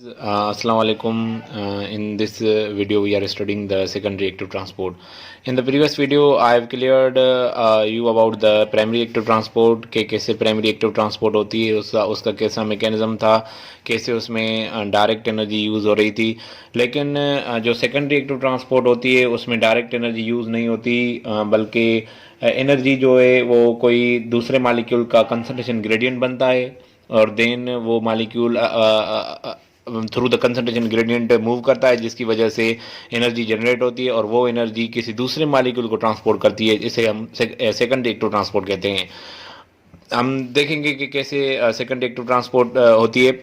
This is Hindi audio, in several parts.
Assalamu alaikum. In this video, we are studying the secondary active transport. In the previous video, I have cleared you about the primary active transport कि कैसे primary active transport होती है, उसका कैसा mechanism था, कैसे उसमें डायरेक्ट एनर्जी यूज़ हो रही थी. लेकिन जो secondary active transport होती है उसमें डायरेक्ट एनर्जी यूज़ नहीं होती, बल्कि एनर्जी जो है वो कोई दूसरे मालिक्यूल का कंसंट्रेशन ग्रेडियंट बनता है और देन वो molecule through the concentration gradient move करता है, जिसकी वजह से एनर्जी जनरेट होती है और वो एनर्जी किसी दूसरे मालिक्यूल को ट्रांसपोर्ट करती है. इसे हम सेकंड एक्टिव ट्रांसपोर्ट कहते हैं. हम देखेंगे कि कैसे सेकंड एक्टिव ट्रांसपोर्ट होती है.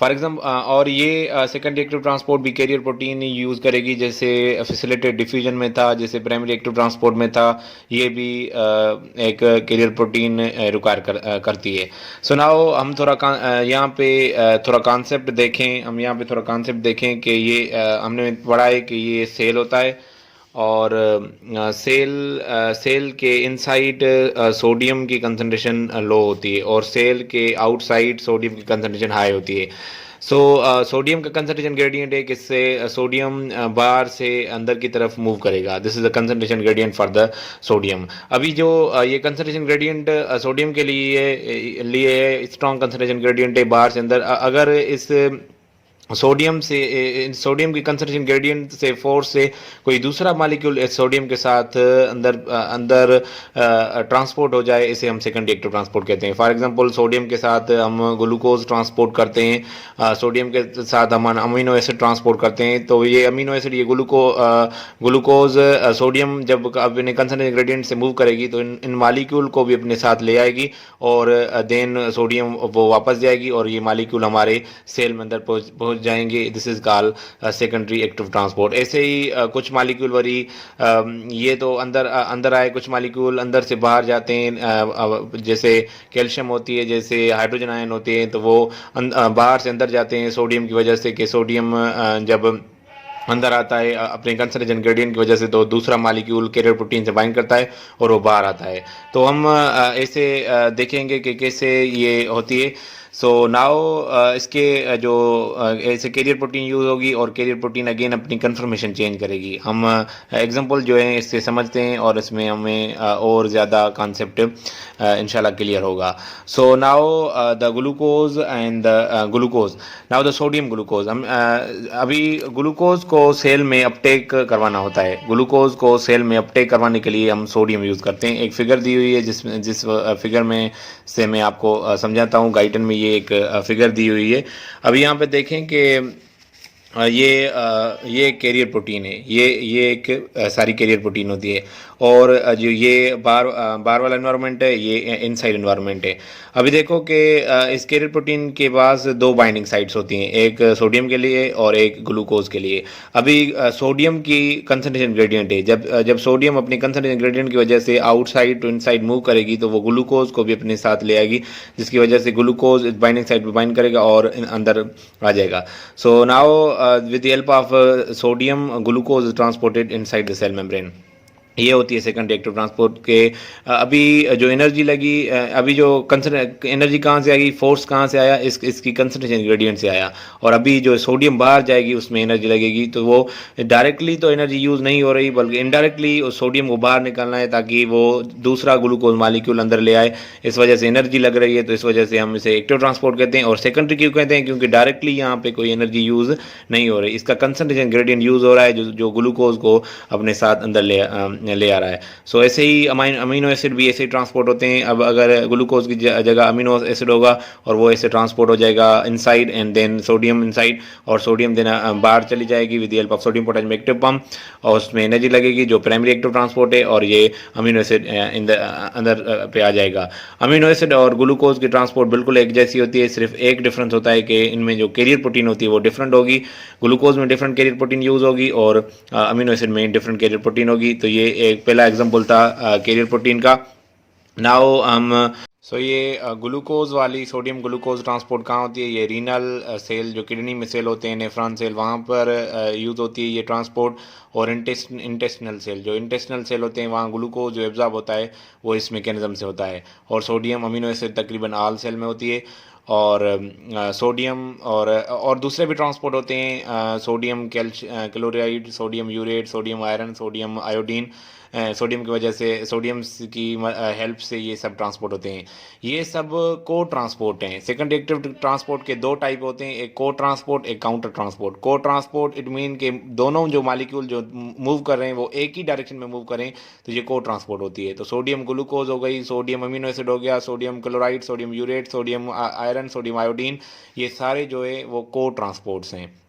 फॉर एग्जाम्पल और ये सेकंड एक्टिव ट्रांसपोर्ट भी कैरियर प्रोटीन ही यूज़ करेगी, जैसे फैसिलिटेड डिफ्यूजन में था, जैसे प्राइमरी एक्टिव ट्रांसपोर्ट में था. ये भी एक कैरियर प्रोटीन रिक्वायर करती है. सो नाउ हम थोड़ा यहाँ पे थोड़ा कॉन्सेप्ट देखें. हम यहाँ पे थोड़ा कॉन्सेप्ट देखें कि ये हमने पढ़ा है कि ये सेल होता है और सेल के इनसाइड सोडियम की कंसंट्रेशन लो होती है और सेल के आउटसाइड सोडियम की कंसंट्रेशन हाई होती है. सो सोडियम का कंसंट्रेशन ग्रेडियंट है, किससे सोडियम बाहर से अंदर की तरफ मूव करेगा. This is the concentration gradient for the sodium. अभी जो ये कंसंट्रेशन ग्रेडियंट सोडियम के लिए स्ट्रॉन्ग कंसंट्रेशन ग्रेडियंट है बाहर से अंदर. अगर इस सोडियम की कंसंट्रेशन ग्रेडियंट से फोर्स से कोई दूसरा मालिक्यूल सोडियम के साथ अंदर अंदर ट्रांसपोर्ट हो जाए, इसे हम सेकंड एक्टिव ट्रांसपोर्ट कहते हैं. फॉर एग्जांपल सोडियम के साथ हम ग्लूकोज ट्रांसपोर्ट करते हैं, सोडियम के साथ हम अमीनो एसिड ट्रांसपोर्ट करते हैं. तो ये अमीनो एसिड ये ग्लूकोज सोडियम जब अपने कंसंट्रेशन ग्रेडियंट से मूव करेगी तो इन मालिक्यूल को भी अपने साथ ले आएगी और देन सोडियम वो वापस जाएगी और ये मालिक्यूल हमारे सेल में अंदर पहुंच जाएंगे. This is call secondary active transport. ऐसे ही कुछ मालिक्यूल वरी ये तो अंदर आए, कुछ मालिक्यूल अंदर से बाहर जाते हैं, जैसे कैल्शियम होती है, जैसे हाइड्रोजन आयन होते हैं, तो वो बाहर से अंदर जाते हैं सोडियम की वजह से कि सोडियम जब अंदर आता है अपने कंसंट्रेशन ग्रेडियंट की वजह से तो दूसरा मालिक्यूल कैरियर प्रोटीन से बाइंड करता है और वो बाहर आता है. तो हम ऐसे देखेंगे कि कैसे ये होती है. सो नाउ इसके जो ऐसे कैरियर प्रोटीन यूज़ होगी और कैरियर प्रोटीन अगेन अपनी कन्फर्मेशन चेंज करेगी. हम एग्जांपल जो है इससे समझते हैं और इसमें हमें और ज़्यादा कॉन्सेप्ट इंशाल्लाह क्लियर होगा. So now the glucose and the glucose. Now the sodium glucose. हम अभी ग्लूकोज को सेल में अपटेक करवाना होता है. ग्लूकोज को सेल में अपटेक करवाने के लिए हम सोडियम यूज़ करते हैं. एक फिगर दी हुई है जिस फिगर में से मैं आपको समझाता हूँ. गाइडन में ये एक फिगर दी हुई है. अभी यहाँ पे देखें कि ये कैरियर प्रोटीन है. ये एक सारी कैरियर प्रोटीन होती है और जो ये बाहर वाला एनवायरनमेंट है ये इनसाइड एनवायरनमेंट है. अभी देखो कि इस कैरियर प्रोटीन के पास दो बाइंडिंग साइट्स होती हैं, एक सोडियम के लिए और एक ग्लूकोज के लिए. अभी सोडियम की कंसंट्रेशन ग्रेडियंट है. जब सोडियम अपनी कंसंट्रेशन ग्रेडियंट की वजह से आउटसाइड टू इनसाइड मूव करेगी तो वो ग्लूकोज को भी अपने साथ ले आएगी, जिसकी वजह से ग्लूकोज बाइंडिंग साइट पर बाइंड करेगा और अंदर आ जाएगा. So now with the help of sodium glucose is transported inside the cell membrane. ये होती है सेकंड एक्टिव ट्रांसपोर्ट के. अभी जो एनर्जी लगी, अभी जो एनर्जी कहाँ से आएगी, फोर्स कहाँ से आया, इसकी कंसंट्रेशन ग्रेडियंट से आया. और अभी जो सोडियम बाहर जाएगी उसमें एनर्जी लगेगी, तो वो डायरेक्टली तो एनर्जी यूज़ नहीं हो रही बल्कि इनडायरेक्टली उस सोडियम को बाहर निकालना है ताकि वो दूसरा ग्लूकोज मालिक्यूल अंदर ले आए. इस वजह से एनर्जी लग रही है, तो इस वजह से हम इसे एक्टिव ट्रांसपोर्ट कहते हैं. और सेकेंडरी क्यों कहते हैं, क्योंकि डायरेक्टली यहाँ पे कोई एनर्जी यूज़ नहीं हो रही, इसका कंसंट्रेशन ग्रेडियंट यूज़ हो रहा है जो ग्लूकोज को अपने साथ अंदर ले आ रहा है. सो ऐसे ही अमीनो एसिड भी ऐसे ही ट्रांसपोर्ट होते हैं. अब अगर ग्लूकोज की जगह अमीनो एसिड होगा और वो ऐसे ट्रांसपोर्ट हो जाएगा inside and then sodium inside, और सोडियम देन बाहर चली जाएगी with the help of sodium potassium active pump, और उसमें एनर्जी लगेगी जो प्राइमरी एक्टिव ट्रांसपोर्ट है, और ये अमीनो एसिड अंदर पे आ जाएगा. अमीनो एसिड और ग्लूकोज की ट्रांसपोर्ट बिल्कुल एक जैसी होती है, सिर्फ एक डिफरेंस होता है कि इनमें जो कैरियर प्रोटीन होती है वो डिफरेंट होगी. ग्लूकोज में डिफरेंट कैरियर प्रोटीन यूज़ होगी और अमीनो एसिड में डिफरेंट कैरियर प्रोटीन होगी. तो ये एक पहला एग्जांपल था कैरियर प्रोटीन का. नाउ हम ये ग्लूकोज वाली सोडियम ग्लूकोज ट्रांसपोर्ट कहाँ होती है, ये रीनल सेल जो किडनी में सेल होते हैं, नेफ्रॉन सेल, वहाँ पर यूज़ होती है ये ट्रांसपोर्ट. और इंटेस्टिनल सेल, जो इंटेस्टिनल सेल होते हैं वहाँ ग्लूकोज जो एब्जॉर्ब होता है वो इस मैकेनिज्म से होता है. और सोडियम अमीनो एसिड तकरीबन ऑल सेल में होती है. और सोडियम और दूसरे भी ट्रांसपोर्ट होते हैं, sodium chloride, sodium urate, sodium iron, sodium iodine. Sodium की वजह से, सोडियम की हेल्प से ये सब ट्रांसपोर्ट होते हैं। ये सब को ट्रांसपोर्ट हैं। सेकंड एक्टिव ट्रांसपोर्ट के दो टाइप होते हैं, एक को ट्रांसपोर्ट, एक काउंटर ट्रांसपोर्ट। को ट्रांसपोर्ट इट मीन के दोनों जो मालिक्यूल जो मूव कर रहे हैं वो एक ही डायरेक्शन में मूव करें, तो ये को ट्रांसपोर्ट होती है। तो सोडियम ग्लूकोज हो गई, सोडियम अमीनो एसिड हो गया, sodium chloride, sodium urate, sodium iron, sodium iodine, ये सारे जो है वो को ट्रांसपोर्ट्स हैं।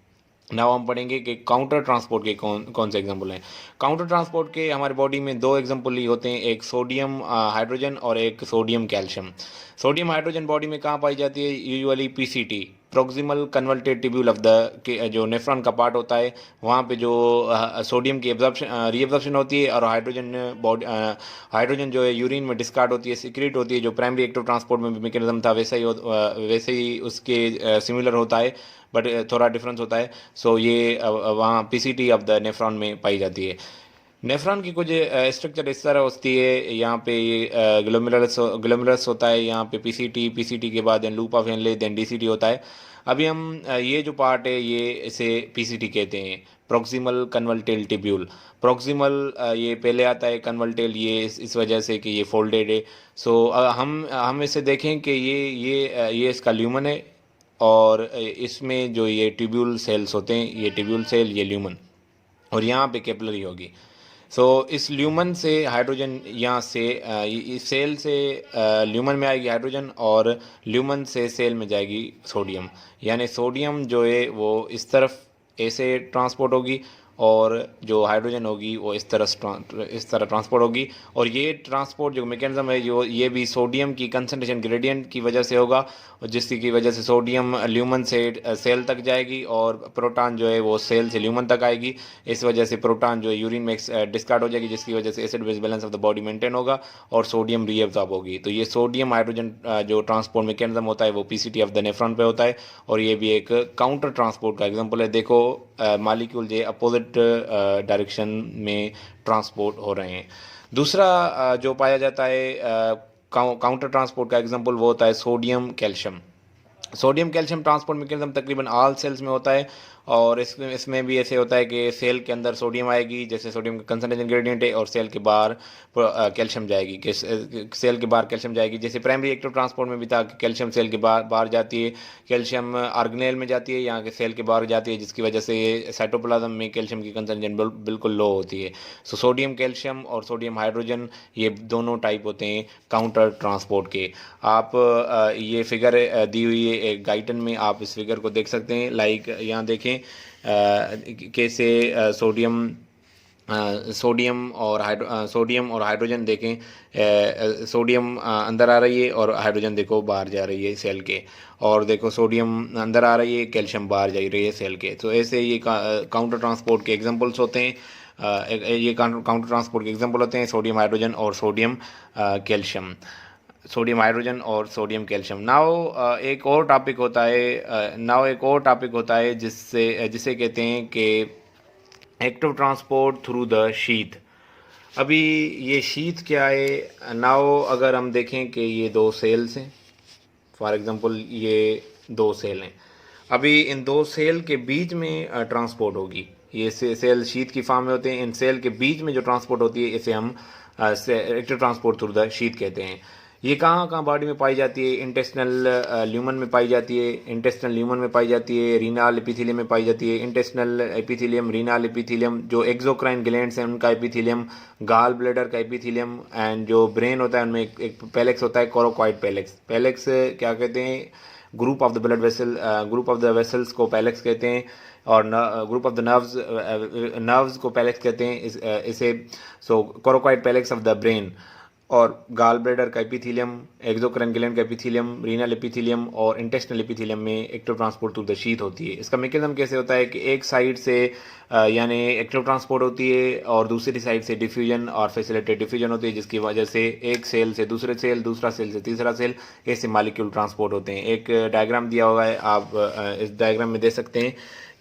नाउ हम पढ़ेंगे कि काउंटर ट्रांसपोर्ट के कौन कौन से एग्जाम्पल हैं। काउंटर ट्रांसपोर्ट के हमारे बॉडी में दो एग्जाम्पल ही होते हैं, एक सोडियम हाइड्रोजन और एक sodium calcium. Sodium hydrogen body में कहाँ पाई जाती है? Usually PCT, proximal converted tubule of the, जो नेफ्रॉन का पार्ट होता है वहाँ पे जो सोडियम की एब्जॉर्प्शन रीएब्जॉर्प्शन होती है, और हाइड्रोजन बॉडी हाइड्रोजन जो है यूरिन में डिस्कार्ड होती है, सीक्रेट होती है। जो प्राइमरी एक्टिव ट्रांसपोर्ट में मैकेनिज्म था वैसे ही उसके सिमिलर होता है, बट थोड़ा डिफरेंस होता है। सो ये वहाँ पीसीटी ऑफ द नेफ्रॉन में पाई जाती है। नेफ्रॉन की कुछ स्ट्रक्चर इस तरह होती है, यहाँ पे ये ग्लोमेरुलस होता है, यहाँ पे पीसीटी के बाद then loop of Henle, then DCT होता है। अभी हम ये जो पार्ट है ये इसे पीसीटी कहते हैं, प्रोक्सिमल कन्वल्टेल टिब्यूल। प्रोक्सिमल ये पहले आता है, कन्वल्टेल ये इस वजह से कि ये फोल्डेड है। सो हम इसे देखें कि ये इसका ल्यूमन है, और इसमें जो ये ट्यूब्यूल सेल्स होते हैं, ये ट्यूब्यूल सेल, ये ल्यूमन, और यहाँ पे कैपिलरी होगी। सो इस ल्यूमन से हाइड्रोजन यहाँ से इस सेल से ल्यूमन में आएगी हाइड्रोजन, और ल्यूमन से सेल में जाएगी सोडियम। यानी सोडियम जो है वो इस तरफ ऐसे ट्रांसपोर्ट होगी, और जो हाइड्रोजन होगी वो इस तरह ट्रांसपोर्ट होगी। और ये ट्रांसपोर्ट जो मैकेनिज्म है जो ये भी सोडियम की कंसंट्रेशन ग्रेडियंट की वजह से होगा, और जिसकी वजह से सोडियम ल्यूमन से सेल तक जाएगी, और प्रोटॉन जो है वो सेल से ल्यूमन तक आएगी। इस वजह से प्रोटॉन जो है यूरिन में डिस्कार्ड हो जाएगी, जिसकी वजह से acid base balance of the body maintain होगा, और सोडियम रीअब्जॉर्ब होगी। तो ये सोडियम हाइड्रोजन जो ट्रांसपोर्ट मैकेनिज्म होता है वो पीसीटी ऑफ द नेफ्रॉन पे होता है, और ये भी एक काउंटर ट्रांसपोर्ट का एग्जाम्पल है। देखो मालिक्यूल जो अपोजिट डायरेक्शन में ट्रांसपोर्ट हो रहे हैं। दूसरा जो पाया जाता है काउंटर ट्रांसपोर्ट का एग्जांपल वो होता है sodium calcium. Sodium calcium transport mechanism तकरीबन ऑल सेल्स में होता है, और इसमें भी ऐसे होता है कि सेल के अंदर सोडियम आएगी, जैसे सोडियम का कंसंट्रेशन ग्रेडियंट है, और सेल के बाहर कैल्शियम जाएगी, कि सेल के बाहर कैल्शियम जाएगी। जैसे प्राइमरी एक्टिव ट्रांसपोर्ट में भी था कि कैल्शियम सेल के बाहर बाहर जाती है, कैल्शियम ऑर्गेनेल में जाती है, यहाँ के सेल के बाहर जाती है, जिसकी वजह से ये साइटोप्लाज्म में कैल्शियम की कंसंट्रेशन बिल्कुल लो होती है। सो सोडियम कैल्शियम और सोडियम हाइड्रोजन ये दोनों टाइप होते हैं काउंटर ट्रांसपोर्ट के। आप ये फिगर दी हुई है एक गाइडन में, आप इस फिगर को देख सकते हैं। लाइक यहाँ देखें कैसे सोडियम और हाइड्रोजन देखें, सोडियम अंदर आ रही है और हाइड्रोजन देखो बाहर जा रही है सेल के, और देखो सोडियम अंदर आ रही है, कैल्शियम बाहर जा रही है सेल के। तो ऐसे ये काउंटर ट्रांसपोर्ट के एग्जांपल्स होते हैं। ये काउंटर ट्रांसपोर्ट के एग्जांपल होते हैं सोडियम हाइड्रोजन और सोडियम कैल्शियम, सोडियम हाइड्रोजन और सोडियम कैल्शियम। नाउ एक और टॉपिक होता है जिसे कहते हैं कि active transport through the sheath. अभी ये शीथ क्या है? नाउ अगर हम देखें कि ये दो सेल्स हैं, फॉर एग्जांपल ये दो सेल हैं, अभी इन दो सेल के बीच में ट्रांसपोर्ट होगी। ये सेल शीथ की फॉर्म में होते हैं, इन सेल के बीच में जो ट्रांसपोर्ट होती है इसे हम active transport through the sheath कहते हैं। ये कहाँ कहाँ बॉडी में पाई जाती है? इंटेस्टिनल ल्यूमन में पाई जाती है, इंटेस्टिनल ल्यूमन में पाई जाती है, रीनाल एपिथेलियम में पाई जाती है। इंटेस्टिनल एपिथेलियम, रीनाल एपिथेलियम, जो एक्सोक्राइन ग्लैंड्स हैं उनका एपिथेलियम, गाल ब्लैडर का एपिथेलियम, एंड जो ब्रेन होता है उनमें एक पैलेक्स होता है, कोरोकॉइड पैलेक्स। पैलेक्स क्या कहते हैं? Group of the blood vessel, group of the vessels को पैलेक्स कहते हैं, और ग्रुप ऑफ द नर्व्स को पैलेक्स कहते हैं इसे। सो कोरोकॉइड पैलेक्स ऑफ द ब्रेन, और गाल ब्लैडर का एपिथेलियम, एक्सोक्राइन ग्लैंड का एपिथेलियम, रीनल एपिथेलियम और इंटेस्टिनल एपिथेलियम में active transport through the sheath होती है। इसका मैकेनिज्म कैसे होता है कि एक साइड से यानी एक्टिव ट्रांसपोर्ट होती है, और दूसरी साइड से डिफ्यूजन और फैसिलिटेड डिफ्यूजन होती है, जिसकी वजह से एक सेल से दूसरे सेल, दूसरा सेल से तीसरा सेल, ऐसे मालिक्यूल ट्रांसपोर्ट होते हैं। एक डायग्राम दिया हुआ है, आप इस डायग्राम में देख सकते हैं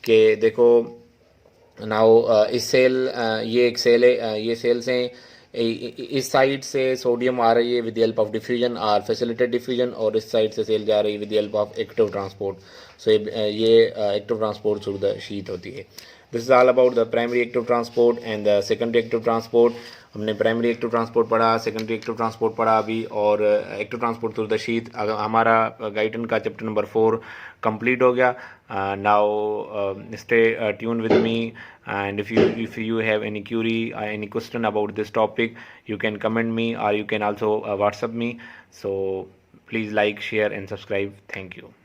कि देखो नाउ इस सेल, ये एक सेल है, ये सेल्स हैं, इस साइड से सोडियम आ रही है विद हेल्प ऑफ डिफ्यूजन और फैसिलिटेड डिफ्यूजन, और इस साइड से सेल जा रही है with help of active transport. So ये active transport through the sheet होती है। This is all about the primary active transport and the secondary active transport. हमने प्राइमरी एक्टिव ट्रांसपोर्ट पढ़ा, सेकेंडरी एक्टिव ट्रांसपोर्ट पढ़ा अभी, और active transport through the sheet हमारा गाइडन का चैप्टर नंबर 4 कंप्लीट हो गया। Now stay tune with me, and if you have any query or any question about this topic, you can comment me or you can also WhatsApp me. So please like, share and subscribe. Thank you.